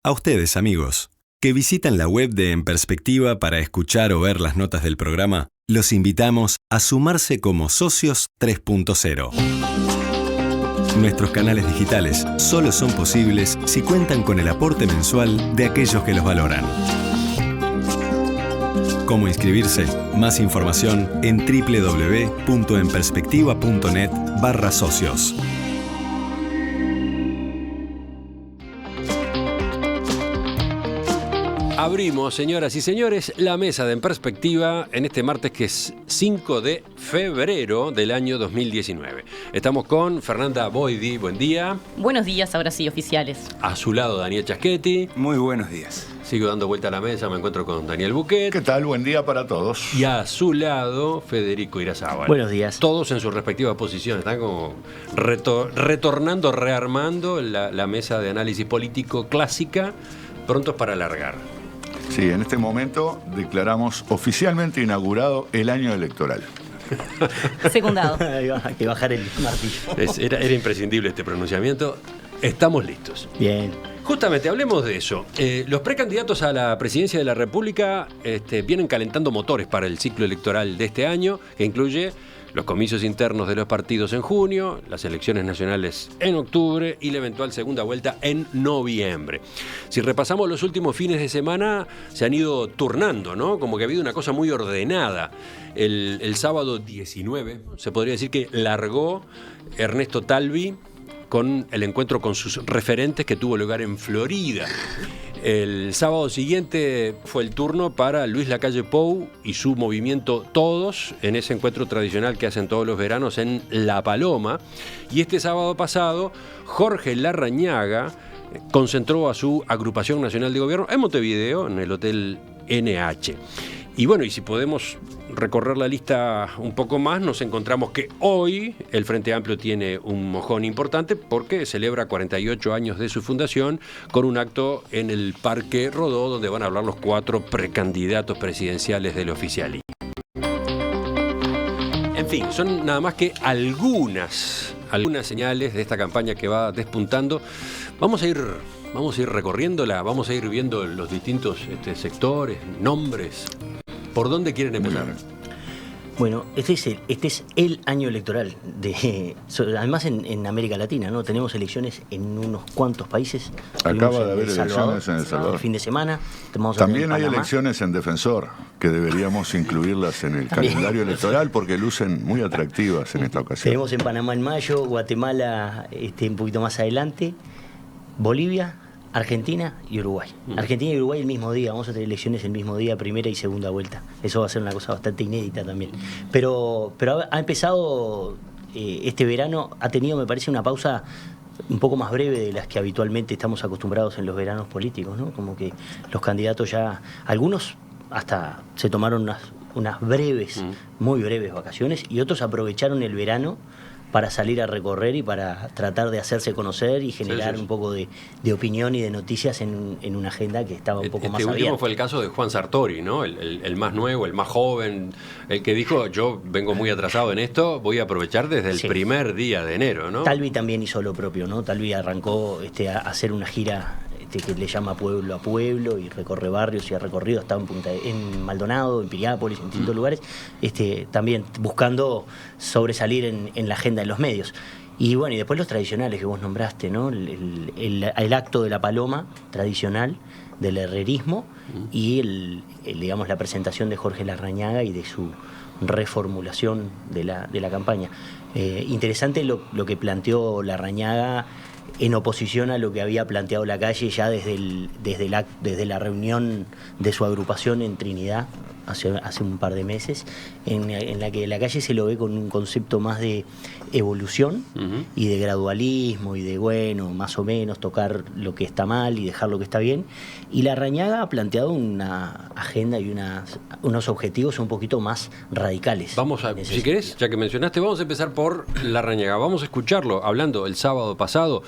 A ustedes, amigos, que visitan la web de En Perspectiva para escuchar o ver las notas del programa, los invitamos a sumarse como socios 3.0. Nuestros canales digitales solo son posibles si cuentan con el aporte mensual de aquellos que los valoran. ¿Cómo inscribirse? Más información en www.enperspectiva.net/socios. Abrimos, señoras y señores, la mesa de En Perspectiva en este martes que es 5 de febrero del año 2019. Estamos con Fernanda Boidi, buen día. Buenos días, ahora sí, oficiales. A su lado, Daniel Chaschetti. Muy buenos días. Sigo dando vuelta a la mesa, me encuentro con Daniel Buquet. ¿Qué tal? Buen día para todos. Y a su lado, Federico Irazábal. Buenos días. Todos en sus respectivas posiciones, están como retornando, rearmando la mesa de análisis político clásica, prontos para alargar. Sí, en este momento declaramos oficialmente inaugurado el año electoral. Secundado. Hay que bajar el martillo. Era imprescindible este pronunciamiento. Estamos listos. Bien. Justamente, hablemos de eso. Los precandidatos a la presidencia de la República vienen calentando motores para el ciclo electoral de este año, que incluye los comicios internos de los partidos en junio, las elecciones nacionales en octubre y la eventual segunda vuelta en noviembre. Si repasamos los últimos fines de semana, se han ido turnando, ¿no? Como que ha habido una cosa muy ordenada. El sábado 19, se podría decir que largó Ernesto Talvi con el encuentro con sus referentes que tuvo lugar en Florida. El sábado siguiente fue el turno para Luis Lacalle Pou y su movimiento Todos, en ese encuentro tradicional que hacen todos los veranos en La Paloma. Y este sábado pasado, Jorge Larrañaga concentró a su agrupación nacional de gobierno en Montevideo, en el Hotel NH. Y bueno, y si podemos recorrer la lista un poco más, nos encontramos que hoy el Frente Amplio tiene un mojón importante porque celebra 48 años de su fundación con un acto en el Parque Rodó donde van a hablar los 4 precandidatos presidenciales del oficialismo. En fin, son nada más que algunas señales de esta campaña que va despuntando. Vamos a ir recorriéndola, vamos a ir viendo los distintos sectores, nombres. ¿Por dónde quieren empezar? Bueno, este es el año electoral, además en América Latina, ¿no? Tenemos elecciones en unos cuantos países. Acaba de haber elecciones en El Salvador. El fin de semana. También hay elecciones en Defensor, que deberíamos incluirlas en el calendario electoral porque lucen muy atractivas en esta ocasión. Tenemos en Panamá en mayo, Guatemala un poquito más adelante, Bolivia, Argentina y Uruguay. Argentina y Uruguay el mismo día, vamos a tener elecciones el mismo día, primera y segunda vuelta. Eso va a ser una cosa bastante inédita también. Pero ha empezado este verano, ha tenido, me parece, una pausa un poco más breve de las que habitualmente estamos acostumbrados en los veranos políticos, ¿no? Como que los candidatos ya, algunos hasta se tomaron unas breves, muy breves vacaciones, y otros aprovecharon el verano para salir a recorrer y para tratar de hacerse conocer y generar un poco de opinión y de noticias en una agenda que estaba un poco más abierta. Último fue el caso de Juan Sartori, ¿no? El más nuevo, el más joven, el que dijo, yo vengo muy atrasado en esto, voy a aprovechar desde el primer día de enero, ¿no? Talvi también hizo lo propio, ¿no? Talvi arrancó a hacer una gira que le llama pueblo a pueblo y recorre barrios y ha recorrido hasta en Maldonado, en Piriápolis, en distintos lugares, también buscando sobresalir en la agenda de los medios. Y bueno, y después los tradicionales que vos nombraste, ¿no? El acto de la paloma tradicional, del herrerismo, y digamos, la presentación de Jorge Larrañaga y de su reformulación de la campaña. Interesante lo que planteó Larrañaga en oposición a lo que había planteado Lacalle ya desde la reunión de su agrupación en Trinidad hace un par de meses, en la que Lacalle se lo ve con un concepto más de evolución y de gradualismo y de, bueno, más o menos tocar lo que está mal y dejar lo que está bien. Y Larrañaga ha planteado una agenda y unos objetivos un poquito más radicales. Vamos a, si querés, ya que mencionaste, vamos a empezar por Larrañaga. Vamos a escucharlo hablando el sábado pasado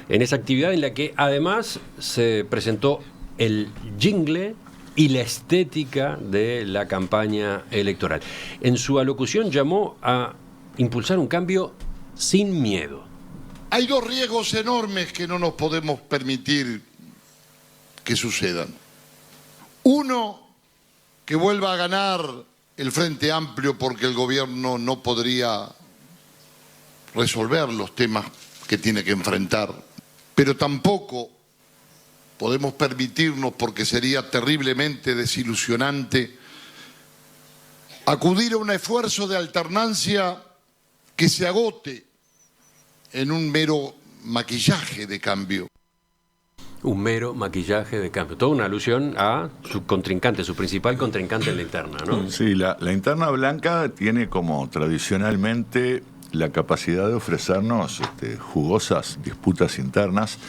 en esa actividad en la que además se presentó el jingle y la estética de la campaña electoral. En su alocución llamó a impulsar un cambio sin miedo. Hay dos riesgos enormes que no nos podemos permitir que sucedan. Uno, que vuelva a ganar el Frente Amplio porque el gobierno no podría resolver los temas que tiene que enfrentar, pero tampoco podemos permitirnos, porque sería terriblemente desilusionante, acudir a un esfuerzo de alternancia que se agote en un mero maquillaje de cambio. Un mero maquillaje de cambio. Toda una alusión a su contrincante, su principal contrincante en la interna, ¿no? Sí, la interna blanca tiene como tradicionalmente la capacidad de ofrecernos jugosas disputas internas,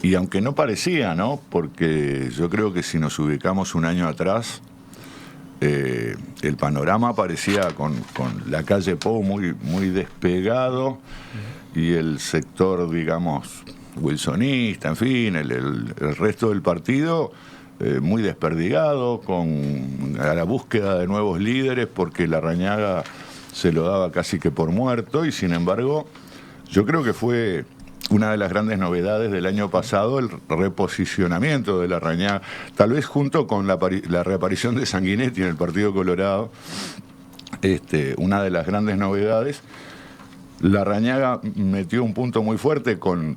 y aunque no parecía, ¿no? Porque yo creo que si nos ubicamos un año atrás, el panorama parecía con la calle Pou muy despegado, y el sector, digamos, wilsonista, en fin, el resto del partido muy desperdigado, a la búsqueda de nuevos líderes, porque Larrañaga se lo daba casi que por muerto. Y sin embargo, yo creo que fue una de las grandes novedades del año pasado el reposicionamiento de Larrañaga, tal vez junto con la reaparición de Sanguinetti en el Partido Colorado. Una de las grandes novedades. Larrañaga metió un punto muy fuerte con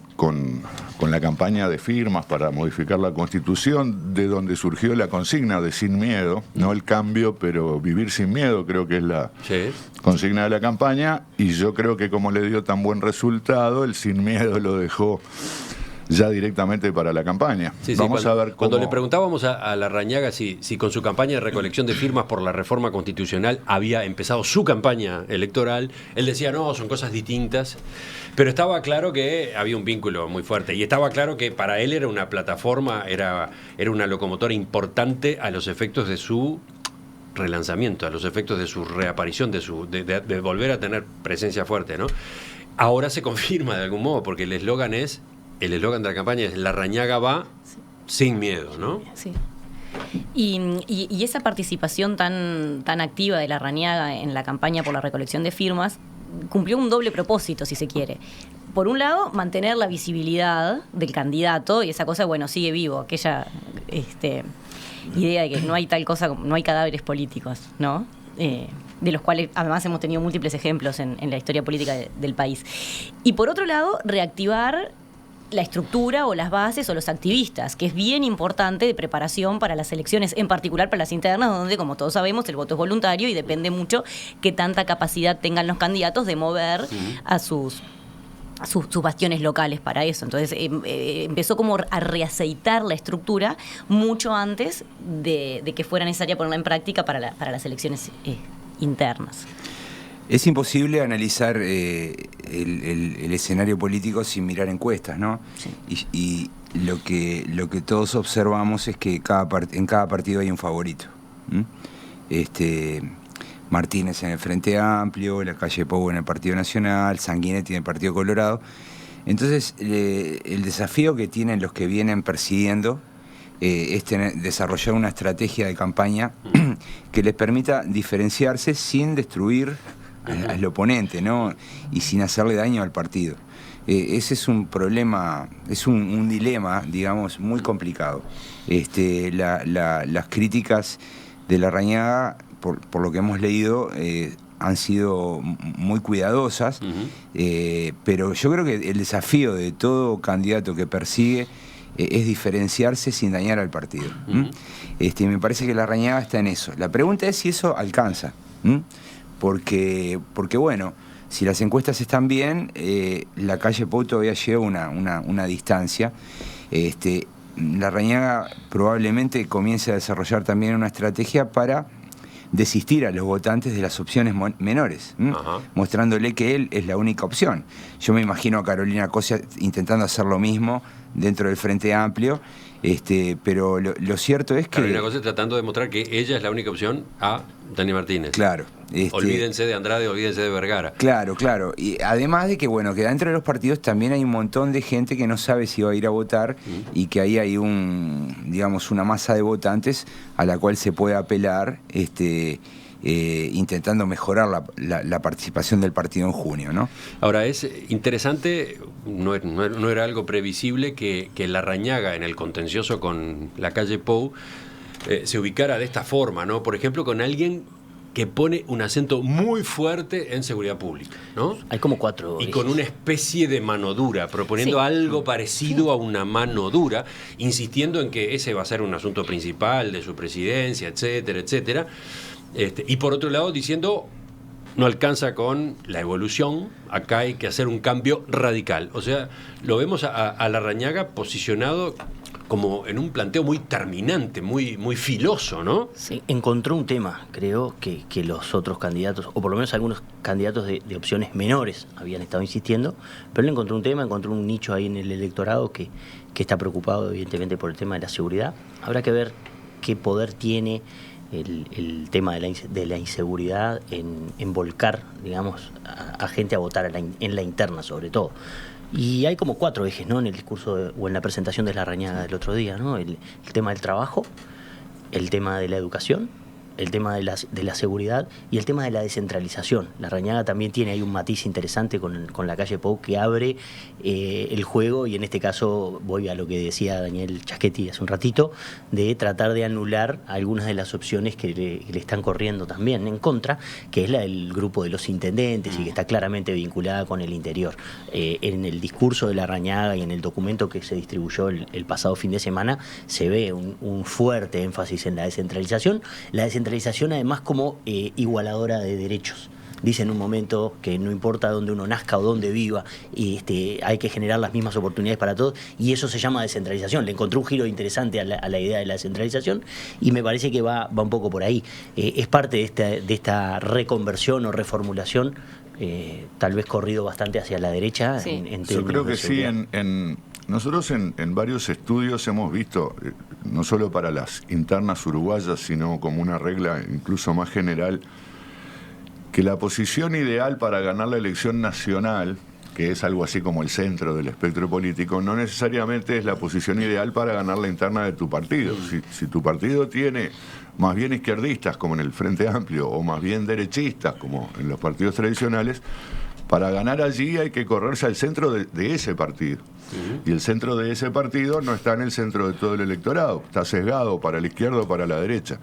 la campaña de firmas para modificar la Constitución, de donde surgió la consigna de sin miedo, no el cambio, pero vivir sin miedo, creo que es la consigna de la campaña, y yo creo que como le dio tan buen resultado, el sin miedo lo dejó ya directamente para la campaña. Vamos a ver cómo... Cuando le preguntábamos a Larrañaga si con su campaña de recolección de firmas por la reforma constitucional había empezado su campaña electoral, él decía, no, son cosas distintas, pero estaba claro que había un vínculo muy fuerte, y estaba claro que para él era una plataforma, era una locomotora importante a los efectos de su relanzamiento, a los efectos de su reaparición, de volver a tener presencia fuerte, ¿no? Ahora se confirma de algún modo, porque el eslogan de la campaña es Larrañaga va sin miedo, ¿no? Sí. Y esa participación tan activa de Larrañaga en la campaña por la recolección de firmas cumplió un doble propósito, si se quiere. Por un lado, mantener la visibilidad del candidato, y esa cosa, bueno, sigue vivo, aquella idea de que no hay tal cosa, no hay cadáveres políticos, ¿no? De los cuales además hemos tenido múltiples ejemplos en la historia política del país. Y por otro lado, reactivar la estructura o las bases o los activistas, que es bien importante de preparación para las elecciones, en particular para las internas, donde, como todos sabemos, el voto es voluntario y depende mucho qué tanta capacidad tengan los candidatos de mover a sus bastiones locales para eso. Entonces empezó como a reaceitar la estructura mucho antes de que fuera necesaria ponerla en práctica para las elecciones internas. Es imposible analizar el escenario político sin mirar encuestas, ¿no? Sí. Y lo que todos observamos es que en cada partido hay un favorito. Martínez en el Frente Amplio, la calle Pou en el Partido Nacional, Sanguinetti en el Partido Colorado. Entonces, el desafío que tienen los que vienen persiguiendo es desarrollar una estrategia de campaña que les permita diferenciarse sin destruir al oponente, ¿no? Y sin hacerle daño al partido. Ese es un problema, es un dilema, digamos, muy complicado. Las críticas de Larrañaga, por lo que hemos leído, han sido muy cuidadosas, pero yo creo que el desafío de todo candidato que persigue es diferenciarse sin dañar al partido. Me parece que Larrañaga está en eso. La pregunta es si eso alcanza. Porque bueno, si las encuestas están bien, la calle Pou todavía lleva una distancia. Larrañaga probablemente comience a desarrollar también una estrategia para desistir a los votantes de las opciones menores, mostrándole que él es la única opción. Yo me imagino a Carolina Coscia intentando hacer lo mismo dentro del Frente Amplio, pero lo cierto es que... Carolina Coscia tratando de mostrar que ella es la única opción a Dani Martínez. Claro. Olvídense de Andrade, olvídense de Vergara. Claro. Y además de que, bueno, que dentro de los partidos también hay un montón de gente que no sabe si va a ir a votar y que ahí hay una masa de votantes a la cual se puede apelar intentando mejorar la participación del partido en junio, ¿no? Ahora, es interesante, no era algo previsible que Larrañaga en el contencioso con la calle Pou se ubicara de esta forma, ¿no? Por ejemplo, con alguien que pone un acento muy fuerte en seguridad pública, ¿no? Hay como 4 y ejes. con una especie de mano dura, proponiendo algo parecido a una mano dura, insistiendo en que ese va a ser un asunto principal de su presidencia, etcétera, etcétera. Y por otro lado, diciendo, no alcanza con la evolución, acá hay que hacer un cambio radical. O sea, lo vemos a Larrañaga posicionado como en un planteo muy terminante, muy filoso, ¿no? Sí, encontró un tema, creo, que los otros candidatos, o por lo menos algunos candidatos de opciones menores habían estado insistiendo, pero él encontró un tema, encontró un nicho ahí en el electorado que está preocupado evidentemente por el tema de la seguridad. Habrá que ver qué poder tiene el tema de la inseguridad en volcar, digamos, a gente a votar en la interna sobre todo. Y hay como 4 ejes, ¿no? En el discurso o en la presentación de Larrañaga del otro día, ¿no? El tema del trabajo, el tema de la educación, el tema de la seguridad y el tema de la descentralización. Larrañaga también tiene ahí un matiz interesante con la calle Pou que abre el juego, y en este caso voy a lo que decía Daniel Chaschetti hace un ratito, de tratar de anular algunas de las opciones que le están corriendo también en contra, que es la del grupo de los intendentes y que está claramente vinculada con el interior. En el discurso de Larrañaga y en el documento que se distribuyó el pasado fin de semana se ve un fuerte énfasis en la descentralización además como igualadora de derechos. Dice en un momento que no importa dónde uno nazca o dónde viva, hay que generar las mismas oportunidades para todos, y eso se llama descentralización. Le encontró un giro interesante a la idea de la descentralización, y me parece que va un poco por ahí. Es parte de esta reconversión o reformulación, tal vez corrido bastante hacia la derecha. Sí. Yo creo que sí, nosotros en varios estudios hemos visto, no solo para las internas uruguayas, sino como una regla incluso más general, que la posición ideal para ganar la elección nacional, que es algo así como el centro del espectro político, no necesariamente es la posición ideal para ganar la interna de tu partido. Si tu partido tiene más bien izquierdistas, como en el Frente Amplio, o más bien derechistas, como en los partidos tradicionales, para ganar allí hay que correrse al centro de ese partido. Y el centro de ese partido no está en el centro de todo el electorado, está sesgado para la izquierda o para la derecha.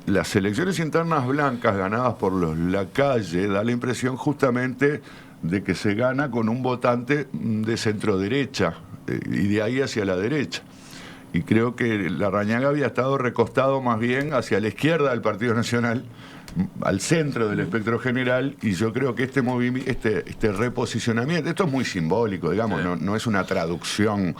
Las elecciones internas blancas ganadas por los Lacalle da la impresión justamente de que se gana con un votante de centro derecha y de ahí hacia la derecha. Y creo que Larrañaga había estado recostado más bien hacia la izquierda del Partido Nacional, al centro del espectro general, y yo creo que este reposicionamiento, esto es muy simbólico, digamos, no es una traducción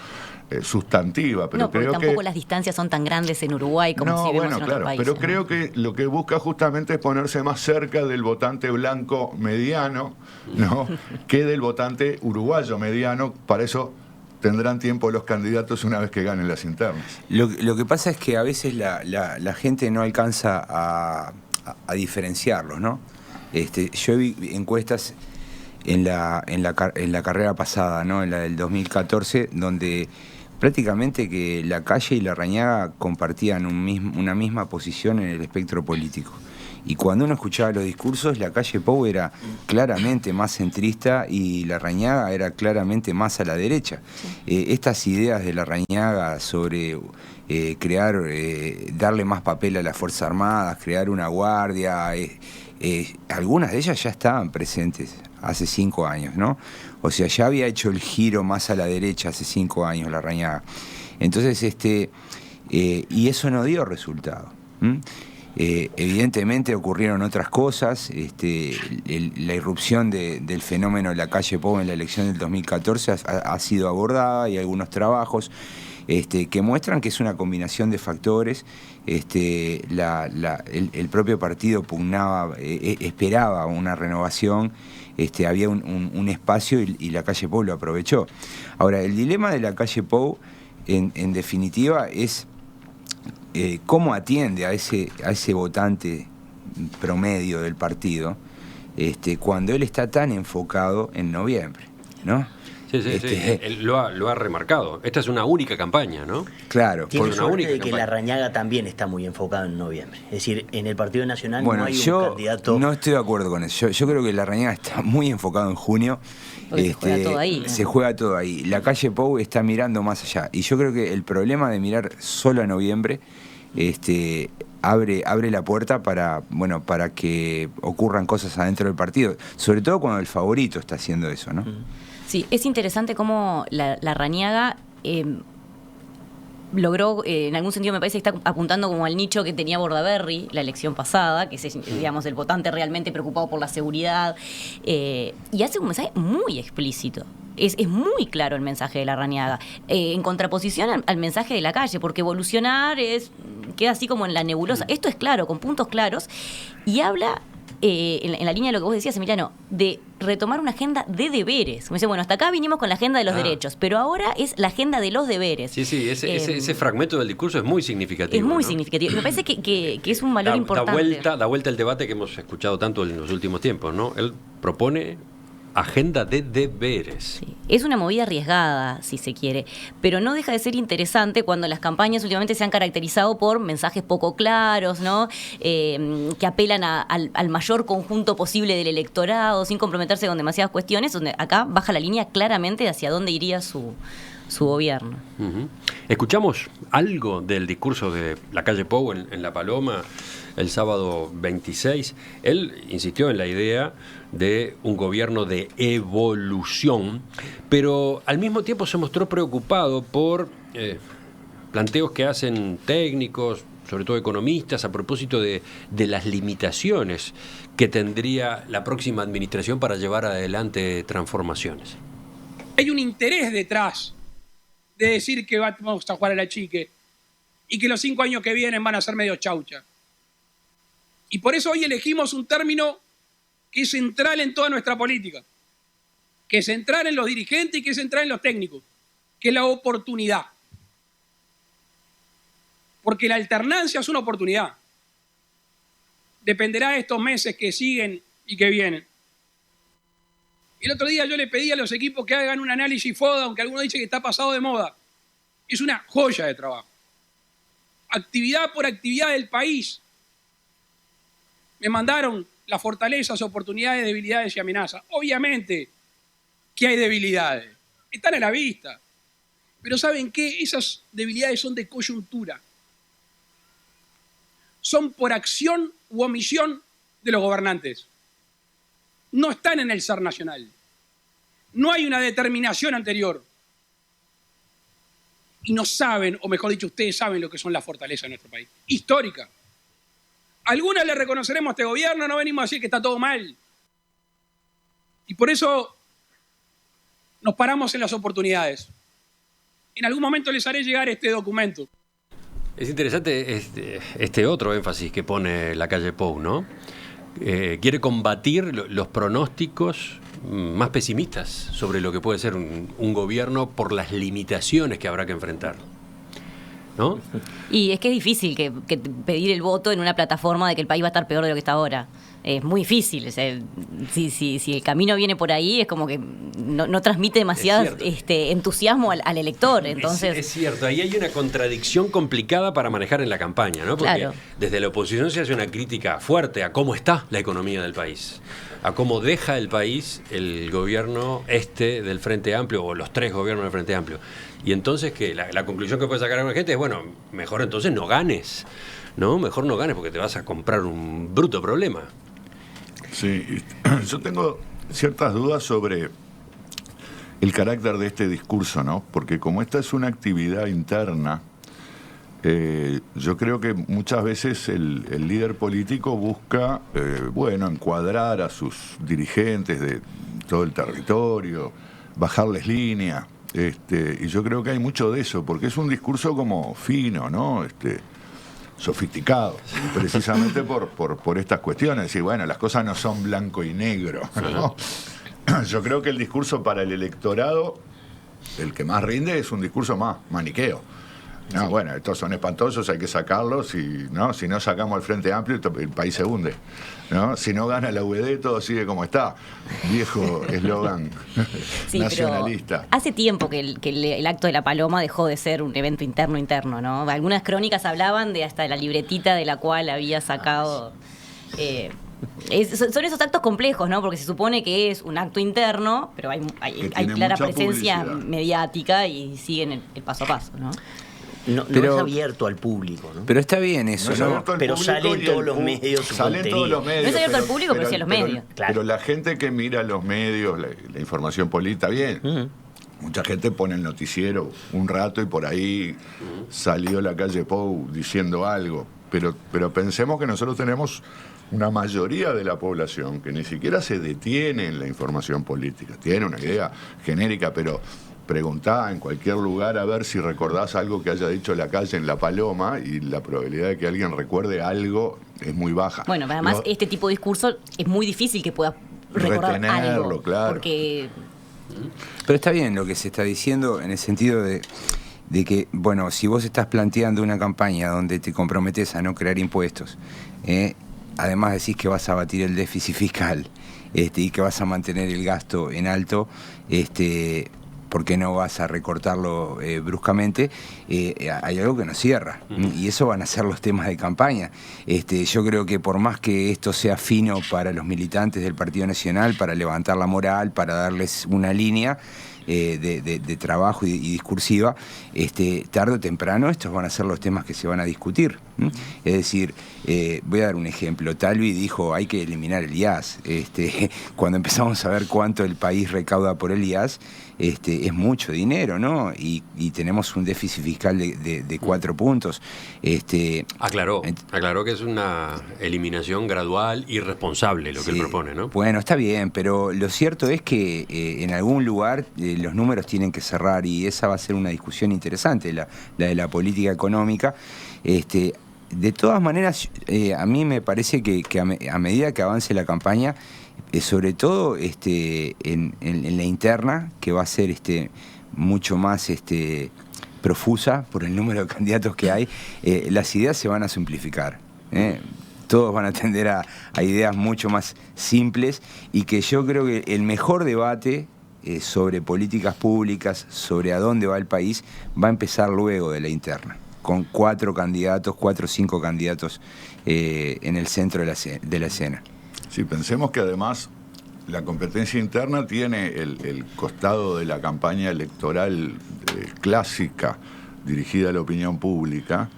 sustantiva, pero no, porque creo tampoco que las distancias son tan grandes en Uruguay como si vemos en otros países. Pero creo que lo que busca justamente es ponerse más cerca del votante blanco mediano, ¿no? que del votante uruguayo mediano. Para eso tendrán tiempo los candidatos una vez que ganen las internas. Lo que pasa es que a veces la gente no alcanza a diferenciarlos, ¿no? Yo vi encuestas en la carrera pasada, ¿no? En la del 2014, donde prácticamente que Lacalle y Larrañaga compartían una misma posición en el espectro político. Y cuando uno escuchaba los discursos, Lacalle Pou era claramente más centrista y Larrañaga era claramente más a la derecha. Estas ideas de Larrañaga sobre darle más papel a las Fuerzas Armadas, crear una guardia, algunas de ellas ya estaban presentes hace 5 años, ¿no? O sea, ya había hecho el giro más a la derecha hace 5 años Larrañaga. Entonces, y eso no dio resultado. Evidentemente ocurrieron otras cosas. La irrupción del fenómeno de Lacalle Pou en la elección del 2014 ha sido abordada, y algunos trabajos que muestran que es una combinación de factores. El propio partido pugnaba, esperaba una renovación, había un espacio y Lacalle Pou lo aprovechó. Ahora, el dilema de Lacalle Pou, en definitiva, es cómo atiende a ese votante promedio del partido cuando él está tan enfocado en noviembre, ¿no? Sí. Él lo ha remarcado. Esta es una única campaña, ¿no? Claro. Tiene una suerte única de que campaña. Larrañaga también está muy enfocado en noviembre. Es decir, en el Partido Nacional Bueno, no hay un yo candidato. no estoy de acuerdo con eso. Yo creo que Larrañaga está muy enfocado en junio. Porque se juega todo ahí, ¿no? Se juega todo ahí. La calle Pou está mirando más allá. Y yo creo que el problema de mirar solo a noviembre abre la puerta para que ocurran cosas adentro del partido. Sobre todo cuando el favorito está haciendo eso, ¿no? Sí, es interesante cómo Larrañaga logró, en algún sentido me parece que está apuntando como al nicho que tenía Bordaberry la elección pasada, que es, digamos, el votante realmente preocupado por la seguridad, y hace un mensaje muy explícito. Es muy claro el mensaje de Larrañaga, en contraposición al mensaje de la calle, porque evolucionar queda así como en la nebulosa. Esto es claro, con puntos claros, y habla, en la línea de lo que vos decías, Emiliano, de retomar una agenda de deberes. Me dice, bueno, hasta acá vinimos con la agenda de los derechos, pero ahora es la agenda de los deberes. Sí, ese fragmento del discurso es muy significativo. Es muy ¿no? significativo. Me parece que es un valor importante. Da vuelta el debate que hemos escuchado tanto en los últimos tiempos, ¿no? Él propone agenda de deberes. Sí. Es una movida arriesgada, si se quiere, pero no deja de ser interesante cuando las campañas últimamente se han caracterizado por mensajes poco claros, ¿no? Que apelan al mayor conjunto posible del electorado, sin comprometerse con demasiadas cuestiones, donde acá baja la línea claramente hacia dónde iría su gobierno. Uh-huh. Escuchamos algo del discurso de la calle Pou en La Paloma el sábado 26. Él insistió en la idea de un gobierno de evolución, pero al mismo tiempo se mostró preocupado por planteos que hacen técnicos, sobre todo economistas, a propósito de las limitaciones que tendría la próxima administración para llevar adelante transformaciones. Hay un interés detrás de decir que vamos a jugar a la chique y que los 5 años que vienen van a ser medio chaucha. Y por eso hoy elegimos un término que es central en toda nuestra política, que es central en los dirigentes y que es central en los técnicos, que es la oportunidad. Porque la alternancia es una oportunidad. Dependerá de estos meses que siguen y que vienen. El otro día yo le pedí a los equipos que hagan un análisis FODA, aunque alguno dice que está pasado de moda. Es una joya de trabajo. Actividad por actividad del país. Me mandaron las fortalezas, oportunidades, debilidades y amenazas. Obviamente que hay debilidades. Están a la vista. Pero ¿saben qué? Esas debilidades son de coyuntura. Son por acción u omisión de los gobernantes. No están en el ser nacional. No hay una determinación anterior. Y no saben, o mejor dicho, ustedes saben lo que son las fortalezas de nuestro país. Histórica. Algunas le reconoceremos a este gobierno, no venimos a decir que está todo mal. Y por eso nos paramos en las oportunidades. En algún momento les haré llegar este documento. Es interesante este otro énfasis que pone la calle Pou, ¿no? Quiere combatir los pronósticos más pesimistas sobre lo que puede ser un gobierno por las limitaciones que habrá que enfrentar, ¿no? Y es que es difícil que pedir el voto en una plataforma de que el país va a estar peor de lo que está ahora. Es muy difícil. O sea, si el camino viene por ahí, es como que no transmite demasiado entusiasmo al elector. Entonces, es cierto, ahí hay una contradicción complicada para manejar en la campaña, ¿no? Porque claro, desde la oposición se hace una crítica fuerte a cómo está la economía del país, a cómo deja el país el gobierno del Frente Amplio, o los 3 gobiernos del Frente Amplio. Y entonces que la conclusión que puede sacar alguna gente es, bueno, mejor entonces no ganes, ¿no? Mejor no ganes porque te vas a comprar un bruto problema. Sí, yo tengo ciertas dudas sobre el carácter de este discurso, ¿no? Porque como esta es una actividad interna, yo creo que muchas veces el líder político busca, encuadrar a sus dirigentes de todo el territorio, bajarles línea, y yo creo que hay mucho de eso, porque es un discurso como fino, ¿no? Sofisticado, precisamente por estas cuestiones. Y bueno, las cosas no son blanco y negro, ¿no? Yo creo que el discurso para el electorado, el que más rinde, es un discurso más maniqueo. No, bueno, estos son espantosos, hay que sacarlos y no, si no sacamos el Frente Amplio, el país se hunde. ¿No? Si no gana la UED, todo sigue como está. Viejo eslogan Sí, nacionalista. pero hace tiempo que el acto de la Paloma dejó de ser un evento interno, ¿no? Algunas crónicas hablaban de hasta la libretita de la cual había sacado... son esos actos complejos, ¿no? Porque se supone que es un acto interno, pero hay clara presencia publicidad mediática y siguen el paso a paso, ¿no? No es abierto al público, ¿no? Pero está bien eso, No es ¿no? abierto al Pero público salen y todos los medios, su salen contenido. todos los medios. No es abierto al público, pero sí a los medios. Claro. Pero la gente que mira los medios, la información política, bien. Mucha gente pone el noticiero un rato y por ahí salió la calle Pou diciendo algo. Pero pensemos que nosotros tenemos una mayoría de la población que ni siquiera se detiene en la información política. Tiene una idea genérica, pero preguntá en cualquier lugar a ver si recordás algo que haya dicho la calle en La Paloma y la probabilidad de que alguien recuerde algo es muy baja. Bueno, además este tipo de discurso es muy difícil que pueda recordar retenerlo, algo. claro. Porque... Pero está bien lo que se está diciendo en el sentido de que, bueno, si vos estás planteando una campaña donde te comprometes a no crear impuestos, además decís que vas a abatir el déficit fiscal y que vas a mantener el gasto en alto, ¿por qué no vas a recortarlo bruscamente? Hay algo que nos cierra, y eso van a ser los temas de campaña. Yo creo que por más que esto sea fino para los militantes del Partido Nacional, para levantar la moral, para darles una línea de trabajo y discursiva, tarde o temprano estos van a ser los temas que se van a discutir. Es decir, voy a dar un ejemplo. Talvi dijo hay que eliminar el IAS. Cuando empezamos a ver cuánto el país recauda por el IAS, es mucho dinero, ¿no? Y tenemos un déficit fiscal de 4 puntos. Aclaró que es una eliminación gradual y responsable lo que él propone, ¿no? Bueno, está bien, pero lo cierto es que en algún lugar los números tienen que cerrar y esa va a ser una discusión interesante, la de la política económica. De todas maneras, a mí me parece que a medida que avance la campaña, sobre todo en la interna, que va a ser mucho más profusa por el número de candidatos que hay, las ideas se van a simplificar. Todos van a tender a ideas mucho más simples y que yo creo que el mejor debate sobre políticas públicas, sobre a dónde va el país, va a empezar luego de la interna, con 4 o 5 candidatos en el centro de la escena. Sí, pensemos que además la competencia interna tiene el costado de la campaña electoral clásica dirigida a la opinión pública,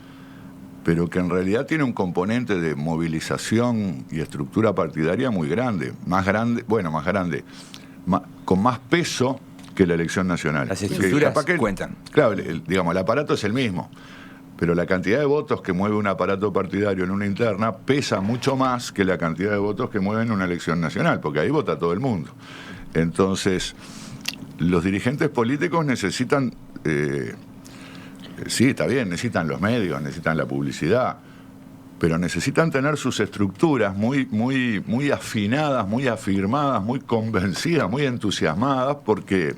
pero que en realidad tiene un componente de movilización y estructura partidaria muy grande, con más peso que la elección nacional. Las estructuras cuentan. Claro, el aparato es el mismo, pero la cantidad de votos que mueve un aparato partidario en una interna pesa mucho más que la cantidad de votos que mueven una elección nacional, porque ahí vota todo el mundo. Entonces, los dirigentes políticos necesitan, sí, está bien, necesitan los medios, necesitan la publicidad, pero necesitan tener sus estructuras muy afinadas, muy afirmadas, muy convencidas, muy entusiasmadas, porque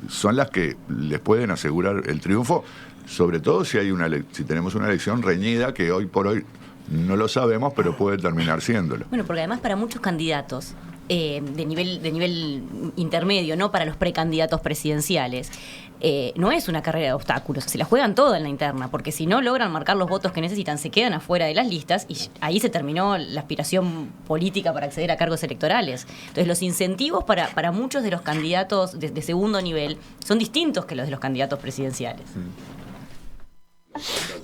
son las que les pueden asegurar el triunfo, sobre todo si tenemos una elección reñida, que hoy por hoy no lo sabemos, pero puede terminar siéndolo. Bueno, porque además para muchos candidatos de nivel intermedio, no para los precandidatos presidenciales, no es una carrera de obstáculos, se la juegan toda en la interna, porque si no logran marcar los votos que necesitan, se quedan afuera de las listas y ahí se terminó la aspiración política para acceder a cargos electorales. Entonces los incentivos para muchos de los candidatos de segundo nivel son distintos que los de los candidatos presidenciales.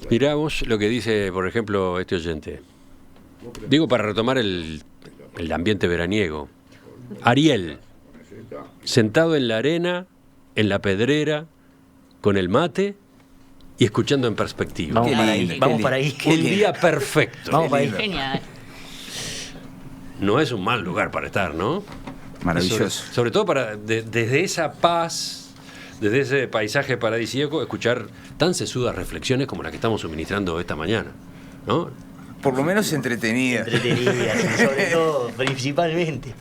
Miramos lo que dice, por ejemplo, este oyente. Digo, para retomar el ambiente veraniego. Ariel, sentado en la arena, en la pedrera, con el mate y escuchando En Perspectiva. Vamos para ahí. Un día perfecto. Vamos para ahí. Genial. No es un mal lugar para estar, ¿no? Maravilloso. Sobre todo desde esa paz, desde ese paisaje paradisíaco, escuchar tan sesudas reflexiones como las que estamos suministrando esta mañana, ¿no? Por lo menos entretenida. Entretenidas, sobre todo, principalmente.